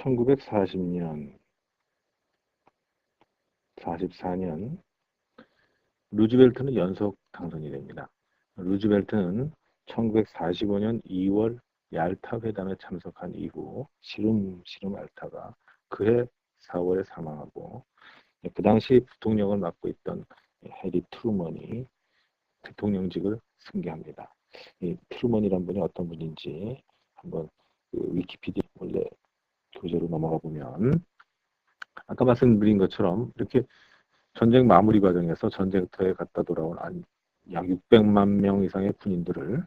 1940년, 44년 루즈벨트는 연속 당선이 됩니다. 루즈벨트는 1945년 2월 얄타 회담에 참석한 이후 시름시름 앓다가 그해 4월에 사망하고 그 당시 부통령을 맡고 있던 해리 트루먼이 대통령직을 승계합니다. 이 트루먼이란 분이 어떤 분인지 한번 위키피디아 원래 교재로 넘어가 보면 아까 말씀드린 것처럼 이렇게 전쟁 마무리 과정에서 전쟁터에 갔다 돌아온 약 600만 명 이상의 군인들을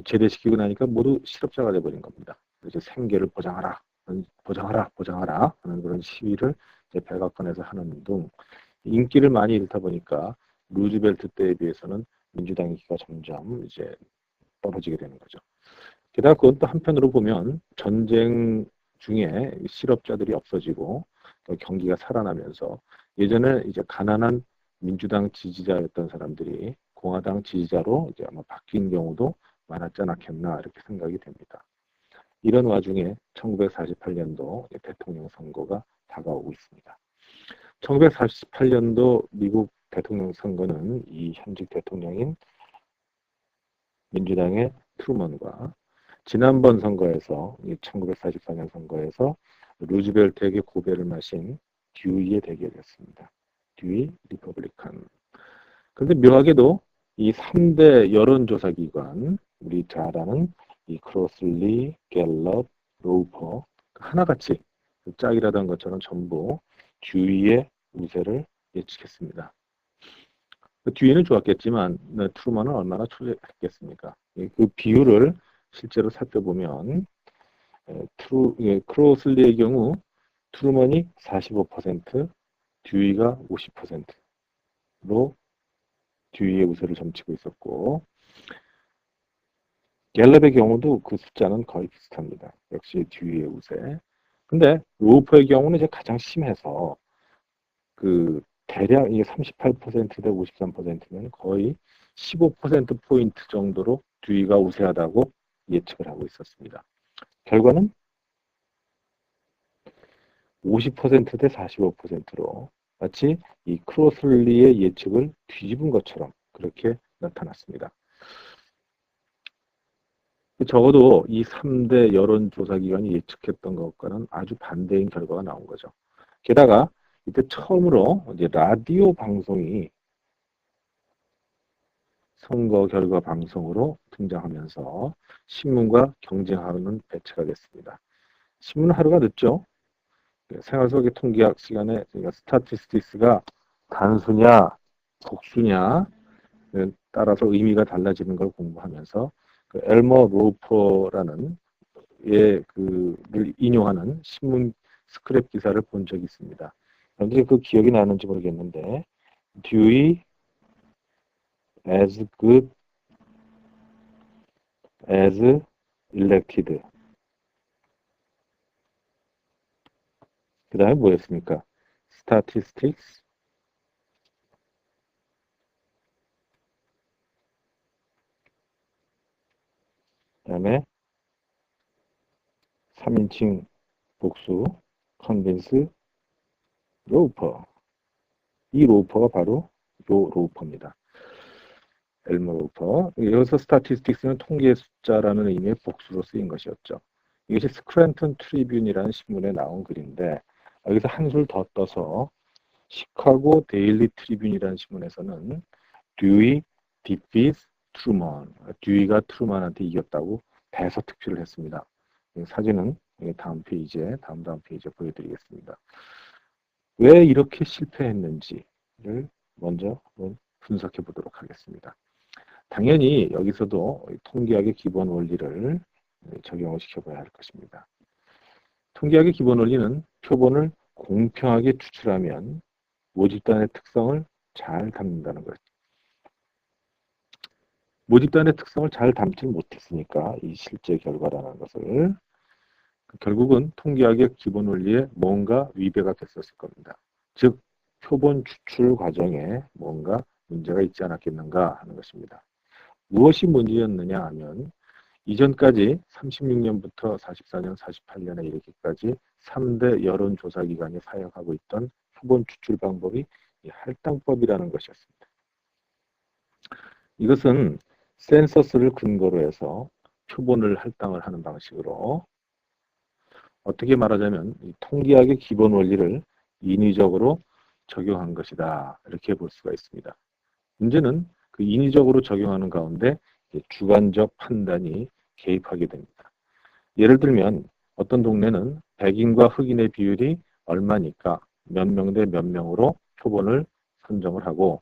제대시키고 나니까 모두 실업자가 돼버린 겁니다. 이제 생계를 보장하라 하는 그런 시위를 이제 백악관에서 하는 등 인기를 많이 잃다 보니까 루즈벨트 때에 비해서는 민주당 인기가 점점 이제 떨어지게 되는 거죠. 게다가 그건 또 한편으로 보면 전쟁 중에 실업자들이 없어지고 또 경기가 살아나면서 예전에 이제 가난한 민주당 지지자였던 사람들이 공화당 지지자로 이제 아마 바뀐 경우도 많았지 않았겠나 이렇게 생각이 됩니다. 이런 와중에 1948년도 대통령 선거가 다가오고 있습니다. 1948년도 미국 대통령 선거는 이 현직 대통령인 민주당의 트루먼과 지난번 선거에서 1944년 선거에서 루즈벨트에게 고배를 마신 듀이의 대결이었습니다. 듀이 리퍼블리칸. 그런데 묘하게도 이 3대 여론조사기관 우리 잘 아는 이 크로슬리, 갤럽, 로우퍼 하나같이 짝이라던 것처럼 전부 듀이의 우세를 예측했습니다. 듀이는 좋았겠지만 트루먼은 얼마나 초조했겠습니까? 그 비율을 실제로 살펴보면 크로슬리의 경우 트루먼이 45%, 듀이가 50%로 듀이의 우세를 점치고 있었고 갤럽의 경우도 그 숫자는 거의 비슷합니다. 역시 듀이의 우세. 근데 로우퍼의 경우는 이제 가장 심해서 그 대략 이게 38%대 53%면 거의 15%포인트 정도로 듀이가 우세하다고 예측을 하고 있었습니다. 결과는 50%대 45%로 마치 이 크로슬리의 예측을 뒤집은 것처럼 그렇게 나타났습니다. 적어도 이 3대 여론조사기관이 예측했던 것과는 아주 반대인 결과가 나온 거죠. 게다가 이때 처음으로 이제 라디오 방송이 선거 결과 방송으로 등장하면서 신문과 경쟁하는 배치가 됐습니다. 신문은 하루가 늦죠. 생활 속의 통계학 시간에 저희가 스타티스틱스가 단수냐 복수냐 따라서 의미가 달라지는 걸 공부하면서 그 엘머 로퍼라는 그를 인용하는 신문 스크랩 기사를 본 적이 있습니다. 여러분들이 그 기억이 나는지 모르겠는데 Dewey as good as elected. 그 다음에 뭐였습니까? Statistics, 그 다음에 3인칭 복수, convince, 로퍼. 이 로퍼가 바로 요 로퍼입니다. 엘머 로퍼. 여기서 스타티스틱스는 통계의 숫자라는 의미의 복수로 쓰인 것이었죠. 이것이 스크랜턴 트리뷴이라는 신문에 나온 글인데 여기서 한술 더 떠서 시카고 데일리 트리뷴이라는 신문에서는 듀이 디피스 트루먼, 듀이가 트루먼한테 이겼다고 대서특필을 했습니다. 사진은 다음 페이지에 다음 페이지에 보여드리겠습니다. 왜 이렇게 실패했는지를 먼저 한번 분석해 보도록 하겠습니다. 당연히 여기서도 통계학의 기본 원리를 적용을 시켜봐야 할 것입니다. 통계학의 기본 원리는 표본을 공평하게 추출하면 모집단의 특성을 잘 담는다는 것. 모집단의 특성을 잘 담지 못했으니까 이 실제 결과라는 것을 결국은 통계학의 기본 원리에 뭔가 위배가 됐었을 겁니다. 즉 표본 추출 과정에 뭔가 문제가 있지 않았겠는가 하는 것입니다. 무엇이 문제였느냐 하면 이전까지 36년부터 44년, 48년에 이르기까지 3대 여론조사기관이 사용하고 있던 표본 추출 방법이 이 할당법이라는 것이었습니다. 이것은 센서스를 근거로 해서 표본을 할당을 하는 방식으로 어떻게 말하자면 이 통계학의 기본 원리를 인위적으로 적용한 것이다. 이렇게 볼 수가 있습니다. 문제는 그 인위적으로 적용하는 가운데 주관적 판단이 개입하게 됩니다. 예를 들면 어떤 동네는 백인과 흑인의 비율이 얼마니까 몇 명 대 몇 명으로 표본을 선정을 하고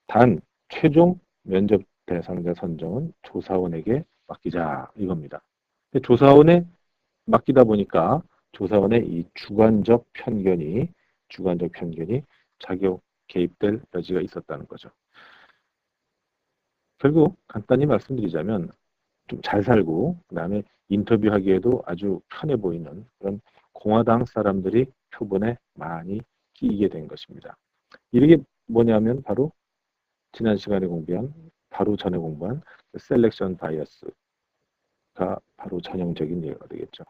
단 최종 면접 대상자 선정은 조사원에게 맡기자 이겁니다. 조사원에 맡기다 보니까 조사원의 이 주관적 편견이 작용 개입될 여지가 있었다는 거죠. 결국 간단히 말씀드리자면 좀 잘 살고 그다음에 인터뷰하기에도 아주 편해 보이는 그런 공화당 사람들이 표본에 많이 끼이게 된 것입니다. 이게 뭐냐면 바로 지난 시간에 공부한 바로 전에 공부한 셀렉션 바이어스가 바로 전형적인 예가 되겠죠.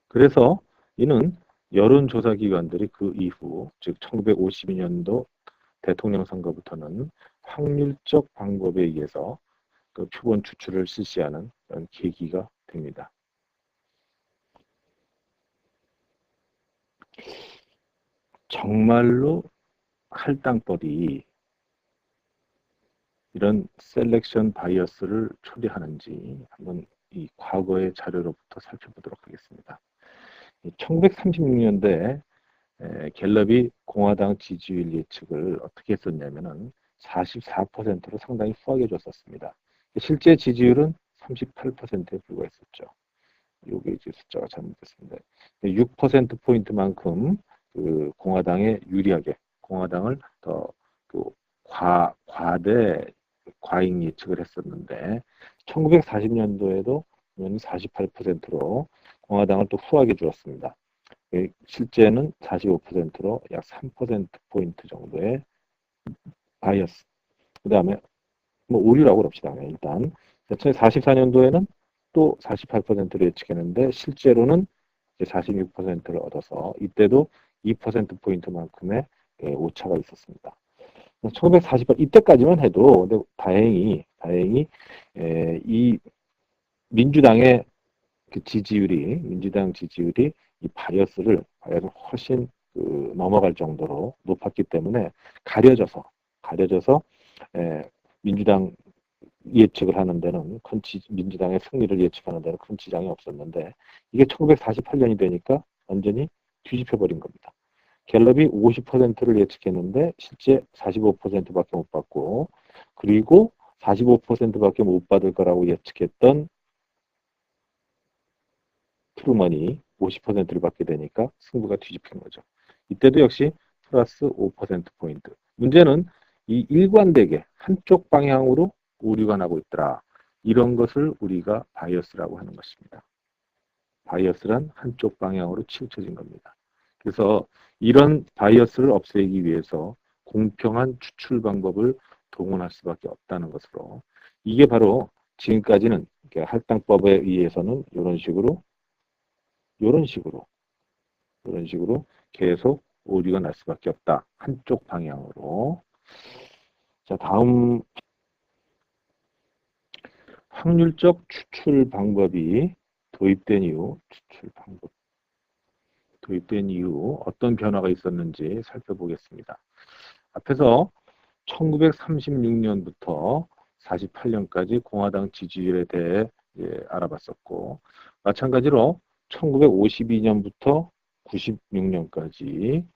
그래서 이는 여론조사 기관들이 그 이후 즉 1952년도 대통령 선거부터는 확률적 방법에 의해서 그 표본 추출을 실시하는 그런 계기가 됩니다. 정말로 할당법이 이런 셀렉션 바이어스를 초래하는지 한번 이 과거의 자료로부터 살펴보도록 하겠습니다. 1936년대 갤럽이 공화당 지지율 예측을 어떻게 했었냐면은 44%로 상당히 후하게 줬었습니다. 실제 지지율은 38%에 불과했었죠. 요게 이제 숫자가 잘못됐습니다. 6%포인트만큼 그 공화당에 유리하게, 공화당을 더그 과대 과잉 예측을 했었는데, 1940년도에도 48%로 공화당을 또 후하게 주었습니다. 실제는 45%로 약 3%포인트 정도의 바이어스. 그 다음에 뭐 오류라고 합시다. 일단 1944년도에는 또 48%를 예측했는데 실제로는 이제 46%를 얻어서 이때도 2%포인트만큼의 오차가 있었습니다. 1948 이때까지만 해도 근데 다행히 이 민주당의 그 민주당 지지율이 이 바이어스를 훨씬 넘어갈 정도로 높았기 때문에 가려져서 민주당 예측을 하는 데는 민주당의 승리를 예측하는 데는 큰 지장이 없었는데 이게 1948년이 되니까 완전히 뒤집혀버린 겁니다. 갤럽이 50%를 예측했는데 실제 45%밖에 못 받고 그리고 45%밖에 못 받을 거라고 예측했던 트루먼이 50%를 받게 되니까 승부가 뒤집힌 거죠. 이때도 역시 플러스 5%포인트. 문제는 이 일관되게 한쪽 방향으로 오류가 나고 있더라. 이런 것을 우리가 바이어스라고 하는 것입니다. 바이어스란 한쪽 방향으로 치우쳐진 겁니다. 그래서 이런 바이어스를 없애기 위해서 공평한 추출 방법을 동원할 수밖에 없다는 것으로 이게 바로 지금까지는 할당법에 의해서는 이런 식으로 계속 오류가 날 수밖에 없다. 한쪽 방향으로. 자, 다음 확률적 추출 방법이 도입된 이후 어떤 변화가 있었는지 살펴보겠습니다. 앞에서 1936년부터 48년까지 공화당 지지율에 대해 알아봤었고 마찬가지로 1952년부터 96년까지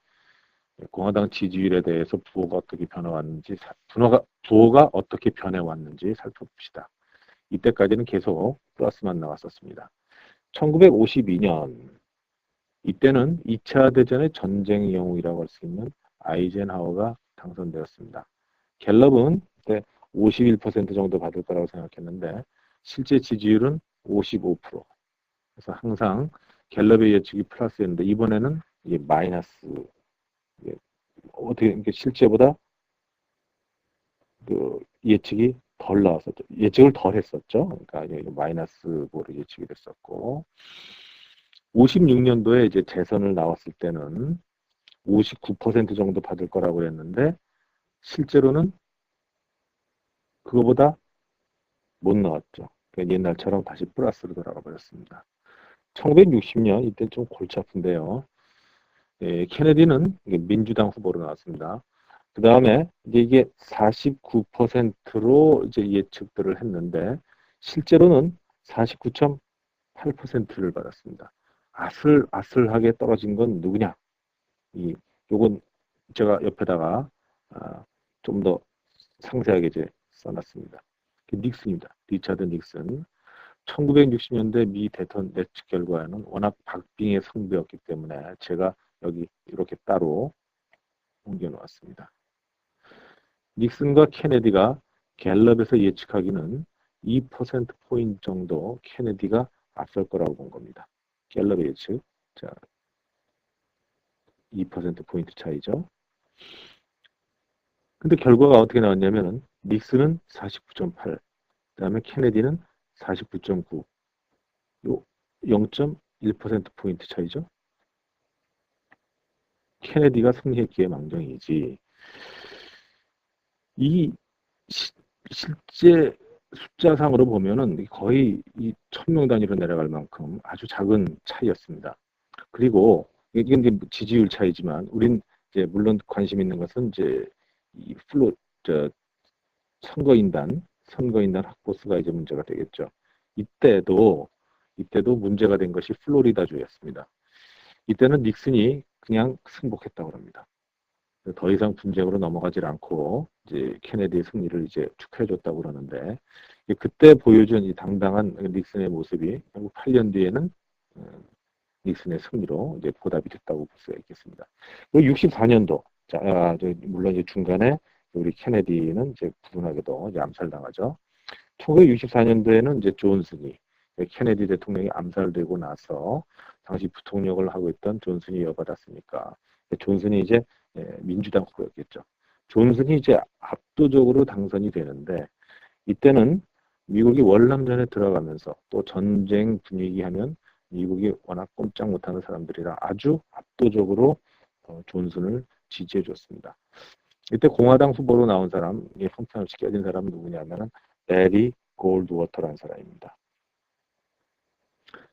공화당 지지율에 대해서 부호가 어떻게 변해왔는지 살펴봅시다. 이때까지는 계속 플러스만 나왔었습니다. 1952년 이때는 2차 대전의 전쟁 영웅이라고 할 수 있는 아이젠하워가 당선되었습니다. 갤럽은 그때 51% 정도 받을 거라고 생각했는데 실제 지지율은 55%. 그래서 항상 갤럽의 예측이 플러스였는데 이번에는 이게 마이너스. 어떻게 실제보다 그 예측이 더 덜 나왔었죠. 예측을 덜 했었죠. 그러니까 이제 마이너스 보로 예측이 됐었고, 56년도에 이제 재선을 나왔을 때는 59% 정도 받을 거라고 했는데, 실제로는 그거보다 못 나왔죠. 그러니까 옛날처럼 다시 플러스로 돌아가 버렸습니다. 1960년, 이때 좀 골치 아픈데요. 예, 케네디는 민주당 후보로 나왔습니다. 그 다음에 이게 49%로 이제 예측들을 했는데, 실제로는 49.8%를 받았습니다. 아슬아슬하게 떨어진 건 누구냐? 요건 제가 옆에다가 좀 더 상세하게 이제 써놨습니다. 닉슨입니다. 리차드 닉슨. 1960년대 미 대통령 예측 결과에는 워낙 박빙의 승부였기 때문에 제가 여기 이렇게 따로 옮겨 놓았습니다. 닉슨과 케네디가 갤럽에서 예측하기는 2%포인트 정도 케네디가 앞설 거라고 본 겁니다. 갤럽의 예측. 자, 2%포인트 차이죠. 근데 결과가 어떻게 나왔냐면은 닉슨은 49.8, 그 다음에 케네디는 49.9, 요 0.1%포인트 차이죠. 케네디가 승리했기에 망정이지. 이 실제 숫자상으로 보면은 거의 이 1000명 단위로 내려갈 만큼 아주 작은 차이였습니다. 그리고 이게 이제 지지율 차이지만 우린 이제 물론 관심 있는 것은 이제 이 선거인단 확보수가 이제 문제가 되겠죠. 이때도 문제가 된 것이 플로리다주였습니다. 이때는 닉슨이 그냥 승복했다고 합니다. 더 이상 분쟁으로 넘어가질 않고 이제 케네디의 승리를 이제 축하해줬다고 그러는데, 그때 보여준 이 당당한 닉슨의 모습이 결국 8년 뒤에는 닉슨의 승리로 이제 보답이 됐다고 볼 수가 있겠습니다. 64년도, 자, 물론 이제 중간에 우리 케네디는 이제 불운하게도 이제 암살당하죠. 1964년도에는 이제 존슨이, 케네디 대통령이 암살되고 나서 당시 부통령을 하고 있던 존슨이 이어받았으니까 존슨이 이제 민주당 후보였겠죠. 존슨이 이제 압도적으로 당선이 되는데, 이때는 미국이 월남전에 들어가면서 또 전쟁 분위기 하면 미국이 워낙 꼼짝 못하는 사람들이라 아주 압도적으로 존슨을 지지해 줬습니다. 이때 공화당 후보로 나온 사람, 형편없이 깨진 사람은 누구냐면은 베리 골드워터라는 사람입니다.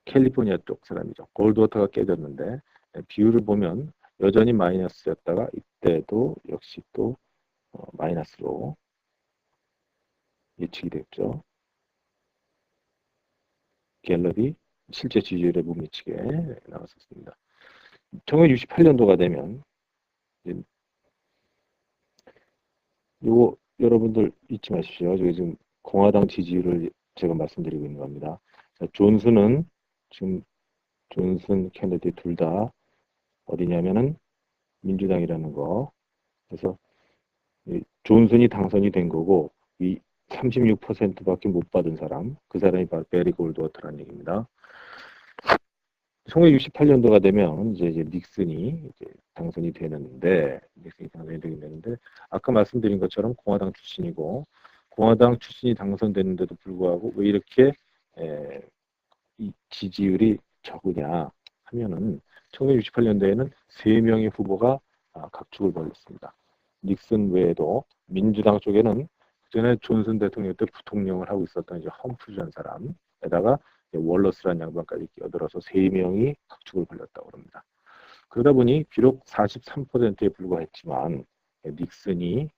캘리포니아 쪽 사람이죠. 골드워터가 깨졌는데 비율을 보면 여전히 마이너스였다가 이때도 역시 또 마이너스로 예측이 됐죠. 갤럽이 실제 지지율에 못 미치게 나왔었습니다. 1968년도가 되면 요거 여러분들 잊지 마십시오. 저기 지금 공화당 지지율을 제가 말씀드리고 있는 겁니다. 자, 존슨은 지금 존슨, 케네디 둘 다 어디냐면은 민주당이라는 거. 그래서 존슨이 당선이 된 거고 이 36%밖에 못 받은 사람, 그 사람이 바로 베리 골드워터라는 얘기입니다. 1968년도가 되면 이제 닉슨이 이제 당선이 되는데, 아까 말씀드린 것처럼 공화당 출신이고, 공화당 출신이 당선됐는데도 불구하고 왜 이렇게 이 지지율이 적으냐 하면은 1968년도에는 3명의 후보가 각축을 벌였습니다. 닉슨 외에도 민주당 쪽에는 그전에 존슨 대통령 때 부통령을 하고 있었던 이제 험프리라는 사람에다가 월러스라는 양반까지 끼어들어서 3명이 각축을 벌였다고 합니다. 그러다 보니 비록 43%에 불과했지만 닉슨이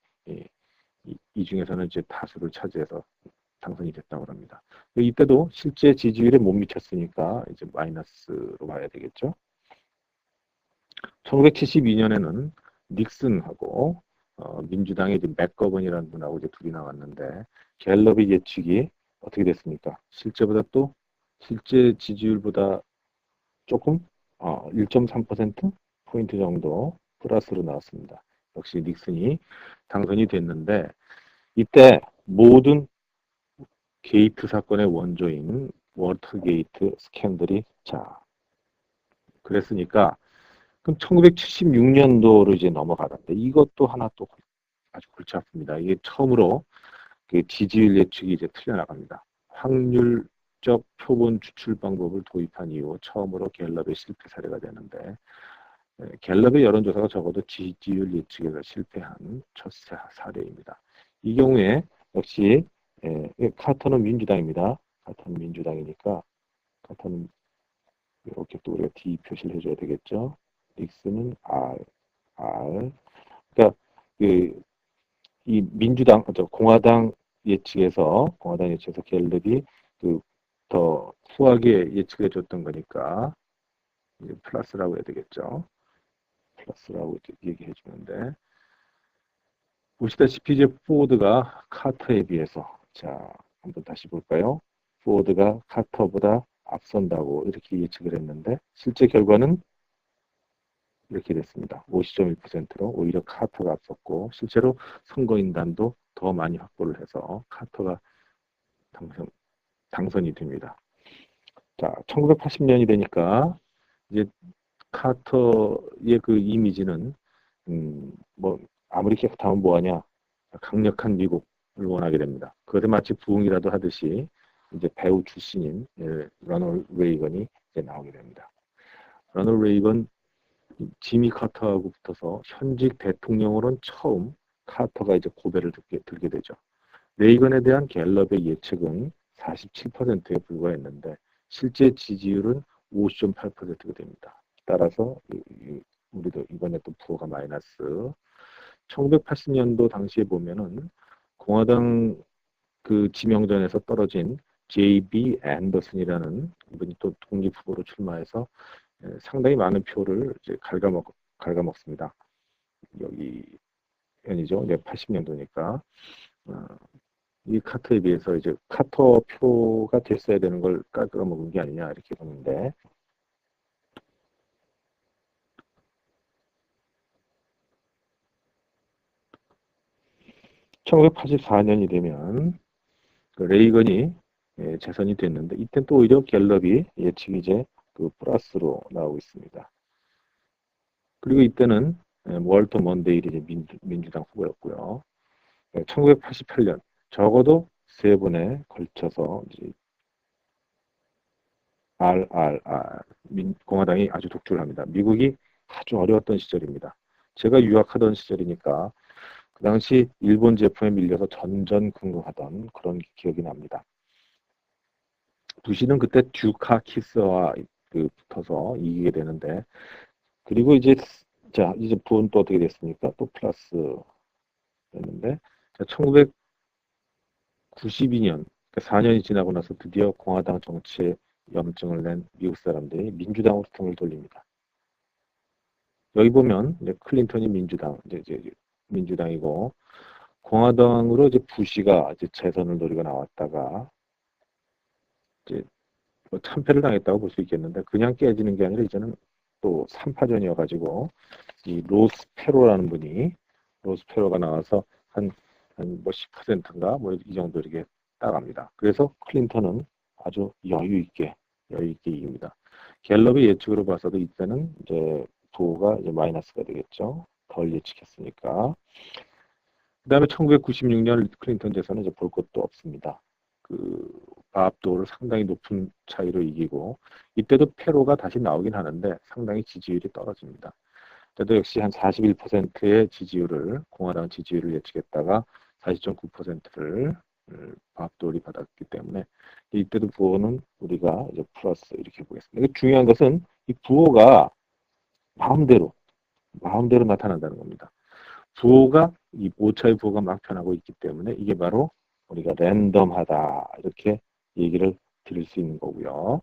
이 중에서는 이제 다수를 차지해서 당선이 됐다고 합니다. 이때도 실제 지지율에 못 미쳤으니까 이제 마이너스로 봐야 되겠죠. 1972년에는 닉슨하고 민주당의 이제 맥거번이라는 분하고 이제 둘이 나왔는데, 갤럽의 예측이 어떻게 됐습니까? 실제 지지율보다 조금 1.3%포인트 정도 플러스로 나왔습니다. 역시 닉슨이 당선이 됐는데, 이때 모든 게이트 사건의 원조인 워터게이트 스캔들이 그랬으니까 그럼 1976년도로 이제 넘어가는데, 이것도 하나 또 아주 골치 아픕니다. 이게 처음으로 그 지지율 예측이 이제 틀려나갑니다. 확률적 표본 추출 방법을 도입한 이후 처음으로 갤럽의 실패 사례가 되는데, 갤럽의 여론조사가 적어도 지지율 예측에서 실패한 첫 사례입니다. 이 경우에 역시 카터는 민주당입니다. 카터는 민주당이니까 카터는 이렇게 또 우리가 D 표시를 해줘야 되겠죠. 닉슨은 R. 그러니까 이 민주당, 공화당 예측에서 갤럽이 더 후하게 예측해줬던 거니까 이제 플러스라고 해야 되겠죠. 플러스라고 얘기해 주는데, 보시다시피 이제 포워드가 카터에 비해서, 자, 한번 다시 볼까요? 포워드가 카터보다 앞선다고 이렇게 예측을 했는데, 실제 결과는 이렇게 됐습니다. 50.1%로 오히려 카터가 앞섰고, 실제로 선거인단도 더 많이 확보를 해서 카터가 당선이 됩니다. 자, 1980년이 되니까 이제 카터의 그 이미지는 뭐 아무리 깨끗하면 뭐하냐, 강력한 미국을 원하게 됩니다. 그것에 마치 부흥이라도 하듯이 이제 배우 출신인 러널드 레이건이 이제 나오게 됩니다. 러널드 레이건 지미 카터하고 붙어서 현직 대통령으로는 처음 카터가 이제 고배를 들게 되죠. 레이건에 대한 갤럽의 예측은 47%에 불과했는데 실제 지지율은 50.8%가 됩니다. 따라서 우리도 이번에 또 부호가 마이너스. 1980년도 당시에 보면은 공화당 그 지명전에서 떨어진 J.B. 앤더슨이라는 이분이 또 독립 후보로 출마해서 상당히 많은 표를 이제 갉아먹습니다. 여기 연이죠. 이제 80년도니까. 이 카터에 비해서 이제 카터 표가 됐어야 되는 걸 깎아먹은 게 아니냐 이렇게 보는데, (1984년이) 되면 그 레이건이 재선이 됐는데, 이때 또 오히려 갤럽이 예측이 이제 그 플러스로 나오고 있습니다. 그리고 이때는 월터 먼데일이 이제 민주당 후보였고요. 1988년 적어도 3번에 걸쳐서 이제 공화당이 아주 독주를 합니다. 미국이 아주 어려웠던 시절입니다. 제가 유학하던 시절이니까 그 당시 일본 제품에 밀려서 전전긍긍하던 그런 기억이 납니다. 부시는 그때 듀카키스와 붙어서 이기게 되는데, 그리고 이제 부은 또 어떻게 됐습니까? 또 플러스 였는데, 1992년, 그러니까 4년이 지나고 나서 드디어 공화당 정치에 염증을 낸 미국 사람들이 민주당으로 등을 돌립니다. 여기 보면 이제 클린턴이 민주당이고, 공화당으로 이제 부시가 이제 재선을 노리고 나왔다가 이제 뭐 참패를 당했다고 볼 수 있겠는데, 그냥 깨지는 게 아니라 이제는 또 3파전이어가지고 이 로스페로가 나와서 한 뭐 10%인가 뭐 이 정도 이렇게 따갑니다. 그래서 클린턴은 아주 여유 있게 이깁니다. 갤럽의 예측으로 봐서도 이때는 이제 부호가 이제 마이너스가 되겠죠. 덜 예측했으니까. 그 다음에 1996년 클린턴 재선은 이제 볼 것도 없습니다. 바압도를 상당히 높은 차이로 이기고, 이때도 페로가 다시 나오긴 하는데 상당히 지지율이 떨어집니다. 그때도 역시 한 41%의 공화당 지지율을 예측했다가 40.9%를 바압도를 받았기 때문에 이때도 부호는 우리가 이제 플러스 이렇게 보겠습니다. 중요한 것은 이 부호가 마음대로 나타난다는 겁니다. 이 오차의 부호가 막 변하고 있기 때문에 이게 바로 우리가 랜덤하다 이렇게 얘기를 드릴 수 있는 거고요.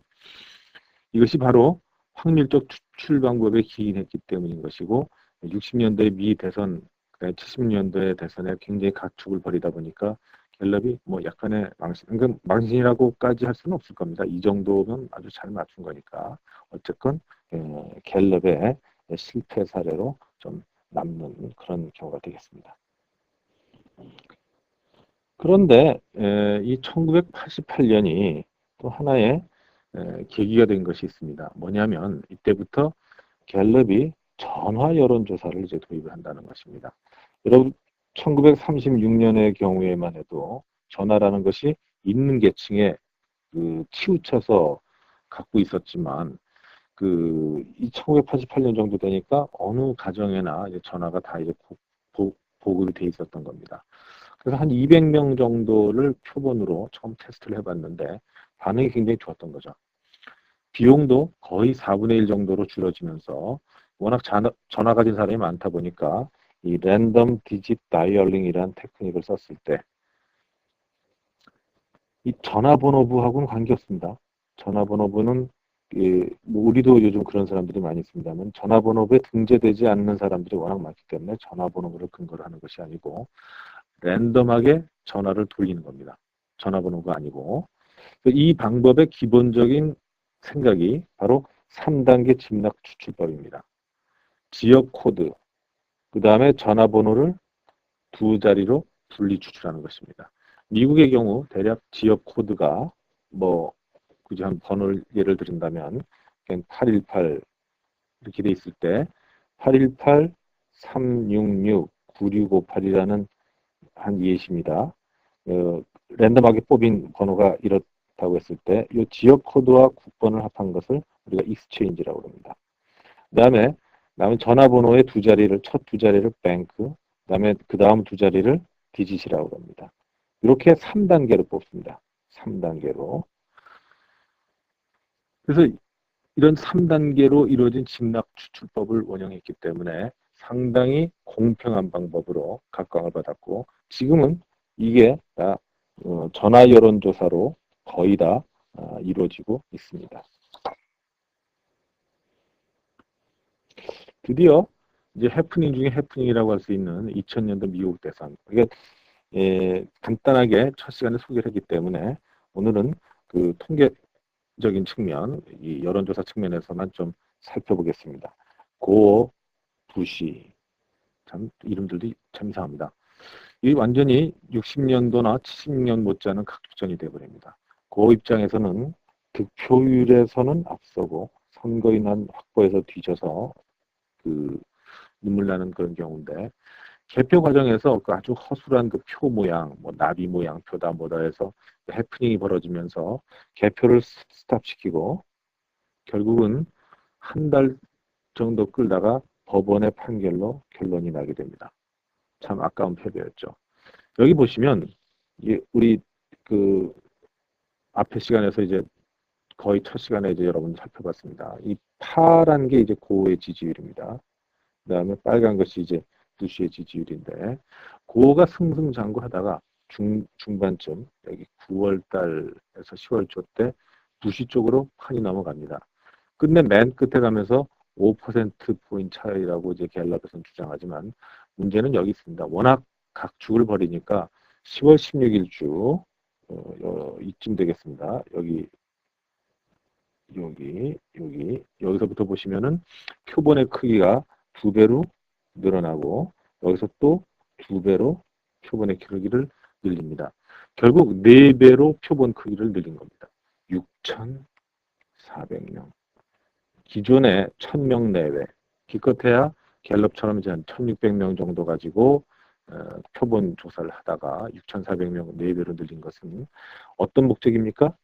이것이 바로 확률적 추출 방법에 기인했기 때문인 것이고, 60년대 미 대선, 70년대 대선에 굉장히 각축을 벌이다 보니까 갤럽이 뭐 약간의 망신이라고까지 할 수는 없을 겁니다. 이 정도면 아주 잘 맞춘 거니까. 어쨌건 갤럽의 실패 사례로 좀 남는 그런 경우가 되겠습니다. 그런데 이 1988년이 또 하나의 계기가 된 것이 있습니다. 뭐냐면 이때부터 갤럽이 전화 여론조사를 이제 도입을 한다는 것입니다. 여러분 1936년의 경우에만 해도 전화라는 것이 있는 계층에 치우쳐서 갖고 있었지만 이 1988년 정도 되니까 어느 가정에나 이제 전화가 다 이제 보급이 돼 있었던 겁니다. 그래서 한 200명 정도를 표본으로 처음 테스트를 해봤는데 반응이 굉장히 좋았던 거죠. 비용도 거의 4분의 1 정도로 줄어지면서 워낙 전화 가진 사람이 많다 보니까 이 랜덤 디짓 다이얼링이라는 테크닉을 썼을 때 이 전화번호부하고는 관계없습니다. 전화번호부는 뭐 우리도 요즘 그런 사람들이 많이 있습니다만 전화번호부에 등재되지 않는 사람들이 워낙 많기 때문에 전화번호부를 근거로 하는 것이 아니고 랜덤하게 전화를 돌리는 겁니다. 전화번호가 아니고 이 방법의 기본적인 생각이 바로 3단계 집락 추출법입니다. 지역 코드, 그 다음에 전화번호를 두 자리로 분리 추출하는 것입니다. 미국의 경우 대략 지역 코드가 뭐 굳이 한 번호를 예를 들은다면 818 이렇게 돼 있을 때 818-366-9658이라는 한 예시입니다. 랜덤하게 뽑힌 번호가 이렇다고 했을 때 이 지역 코드와 국번을 합한 것을 우리가 익스체인지라고 합니다. 그 다음에 남은 전화번호의 두 자리를 첫 두 자리를 뱅크, 그 다음 두 자리를 디짓이라고 합니다. 이렇게 3단계로 뽑습니다. 3단계로. 그래서 이런 3단계로 이루어진 집락 추출법을 원용했기 때문에 상당히 공평한 방법으로 각광을 받았고 지금은 이게 다 전화 여론조사로 거의 다 이루어지고 있습니다. 드디어 이제 해프닝 중에 해프닝이라고 할 수 있는 2000년도 미국 대선. 이게 간단하게 첫 시간에 소개를 했기 때문에 오늘은 그 통계적인 측면, 이 여론조사 측면에서만 좀 살펴보겠습니다. 고, 부시, 참 이름들도 참 이상합니다. 이 완전히 60년도나 70년 못지않은 각축전이 되어버립니다. 고 입장에서는 득표율에서는 앞서고 선거인단 확보에서 뒤져서 눈물 나는 그런 경우인데 개표 과정에서 아주 허술한 표 모양, 뭐 나비 모양 표다 뭐다 해서 해프닝이 벌어지면서 개표를 스탑시키고 결국은 한 달 정도 끌다가 법원의 판결로 결론이 나게 됩니다. 참 아까운 패배였죠. 여기 보시면 우리 앞에 시간에서 이제 거의 첫 시간에 이제 여러분 살펴봤습니다. 이 파란 게 이제 고의 지지율입니다. 그 다음에 빨간 것이 이제 부시의 지지율인데 고가 승승장구하다가 중반쯤 여기 9월 달에서 10월 초 때 부시 쪽으로 판이 넘어갑니다. 끝내 맨 끝에 가면서 5%포인트 차이라고 이제 갤럽에서는 주장하지만 문제는 여기 있습니다. 워낙 각축을 벌이니까 10월 16일 주 이쯤 되겠습니다. 여기서부터 보시면은 표본의 크기가 2배로 늘어나고 여기서 또 2배로 표본의 크기를 늘립니다. 결국 4배로 표본 크기를 늘린 겁니다. 6,400명. 기존에 1,000명 내외. 기껏해야 갤럽처럼 이제 한 1,600명 정도 가지고 표본 조사를 하다가 6,400명 4배로 늘린 것은 어떤 목적입니까?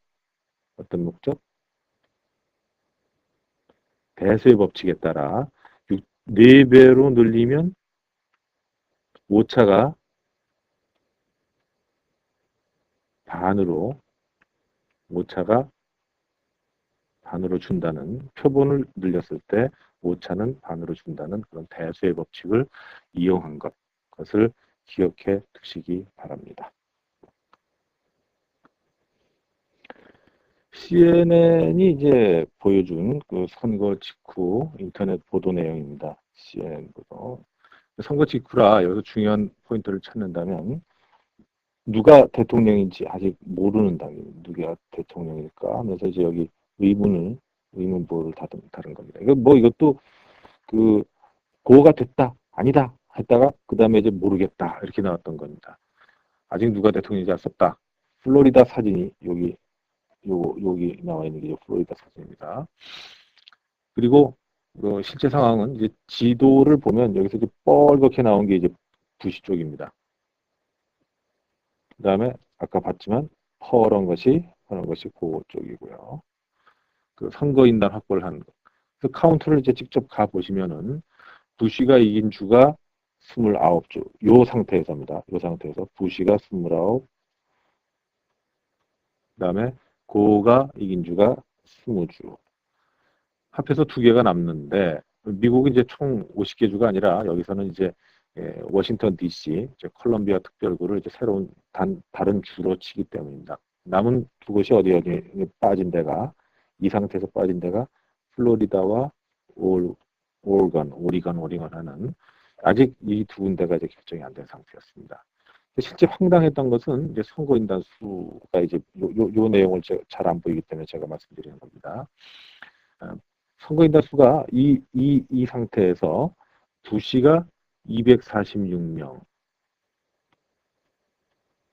어떤 목적? 대수의 법칙에 따라 4배로 늘리면 오차가 반으로 준다는 표본을 늘렸을 때 오차는 반으로 준다는 그런 대수의 법칙을 이용한 것을 기억해 두시기 바랍니다. CNN이 이제 보여준 그 선거 직후 인터넷 보도 내용입니다. CNN 보도. 선거 직후라 여기서 중요한 포인트를 찾는다면 누가 대통령인지 아직 모르는 당입니다. 누가 대통령일까 하면서 이제 여기 의문부호를 다른 겁니다. 이것도 고가 됐다, 아니다 했다가 그 다음에 이제 모르겠다 이렇게 나왔던 겁니다. 아직 누가 대통령인지 알 수 없다. 플로리다 사진이 여기 나와 있는 게 플로리다 사진입니다. 그리고 실제 상황은 이제 지도를 보면 여기서 이제 뻘겋게 나온 게 이제 부시 쪽입니다. 그 다음에 아까 봤지만 파란 것이 그쪽이고요. 그 선거인단 확보를 한 거. 그 카운트를 이제 직접 가 보시면은 부시가 이긴 주가 29주. 요 상태에서입니다. 요 상태에서 부시가 29, 그다음에 고가 이긴 주가 20주. 합해서 두 개가 남는데 미국이 이제 총 50개 주가 아니라 여기서는 이제 워싱턴 DC, 이제 컬럼비아 특별구를 이제 새로운 다른 주로 치기 때문입니다. 남은 두 곳이 어디 빠진 데가 이 상태에서 빠진 데가 플로리다와 올, 오리건 하는 아직 이 두 군데가 이제 결정이 안 된 상태였습니다. 실제 황당했던 것은 이제 선거인단 수가 이제 요 내용을 잘 안 보이기 때문에 제가 말씀드리는 겁니다. 어, 선거인단 수가 이 상태에서 부시가 246명,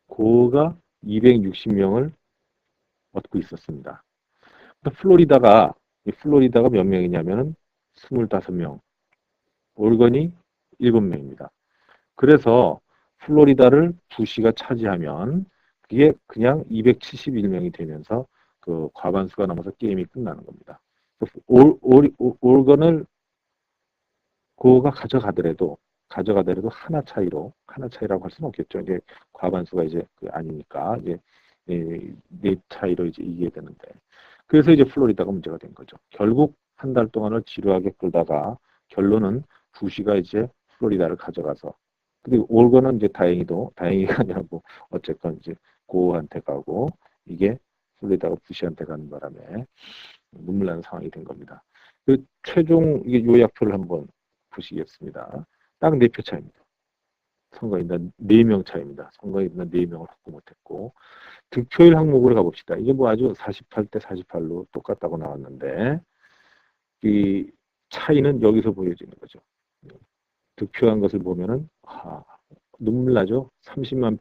고가 260명을 얻고 있었습니다. 플로리다가 몇 명이냐면은 25명, 오레건이 7명입니다. 그래서 플로리다를 부시가 차지하면 그게 그냥 271명이 되면서 그 과반수가 넘어서 게임이 끝나는 겁니다. 오레건을 고가 가져가더라도 하나 차이라고 할 수는 없겠죠. 이제 과반수가 이제 아니니까 이제 네 차이로 이제 이기게 되는데 그래서 이제 플로리다가 문제가 된 거죠. 결국 한 달 동안을 지루하게 끌다가 결론은 부시가 이제 플로리다를 가져가서 근데 올거는 이제 다행히가 아니라 뭐 어쨌건 이제 고한테 가고 이게 플로리다가 부시한테 가는 바람에 눈물 나는 상황이 된 겁니다. 그 최종 이게 요약표를 한번 보시겠습니다. 딱 4표 차입니다. 선거인단 4명 차입니다. 선거인단 4명을 확보 못했고 득표율 항목으로 가봅시다. 이게 뭐 아주 48대 48로 똑같다고 나왔는데 이 차이는 여기서 보여지는 거죠. 득표한 것을 보면은 눈물 나죠. 30만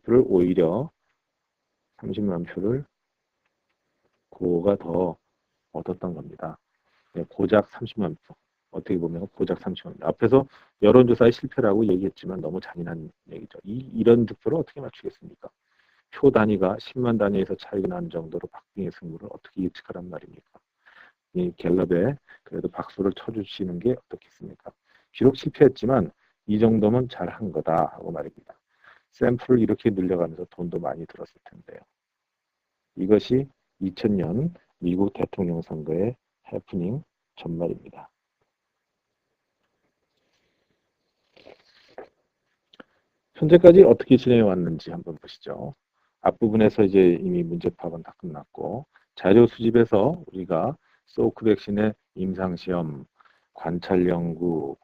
표를 고가 더 얻었던 겁니다. 고작 30만 표. 어떻게 보면 고작 30만 표. 앞에서 여론조사의 실패라고 얘기했지만 너무 잔인한 얘기죠. 이런 득표를 어떻게 맞추겠습니까? 표 단위가 10만 단위에서 차이가 나는 정도로 박빙의 승부를 어떻게 예측하란 말입니까? 이 갤럽에 그래도 박수를 쳐주시는 게 어떻겠습니까? 비록 실패했지만 이 정도면 잘한 거다 하고 말입니다. 샘플을 이렇게 늘려가면서 돈도 많이 들었을 텐데요. 이것이 2000년 미국 대통령 선거의 해프닝 전말입니다. 현재까지 어떻게 진행해 왔는지 한번 보시죠. 앞부분에서 이제 이미 문제 파악은 다 끝났고 자료 수집에서 우리가 소크 백신의 임상시험, 관찰 연구,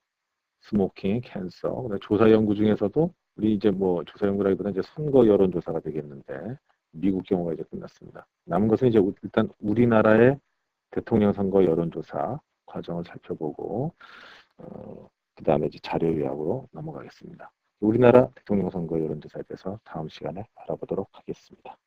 스모킹, 캔서, 조사 연구 중에서도 우리 이제 뭐 조사 연구라기보다 이제 선거 여론 조사가 되겠는데 미국 경우가 이제 끝났습니다. 남은 것은 이제 일단 우리나라의 대통령 선거 여론 조사 과정을 살펴보고 그 다음에 이제 자료 요약으로 넘어가겠습니다. 우리나라 대통령 선거 여론 조사에 대해서 다음 시간에 알아보도록 하겠습니다.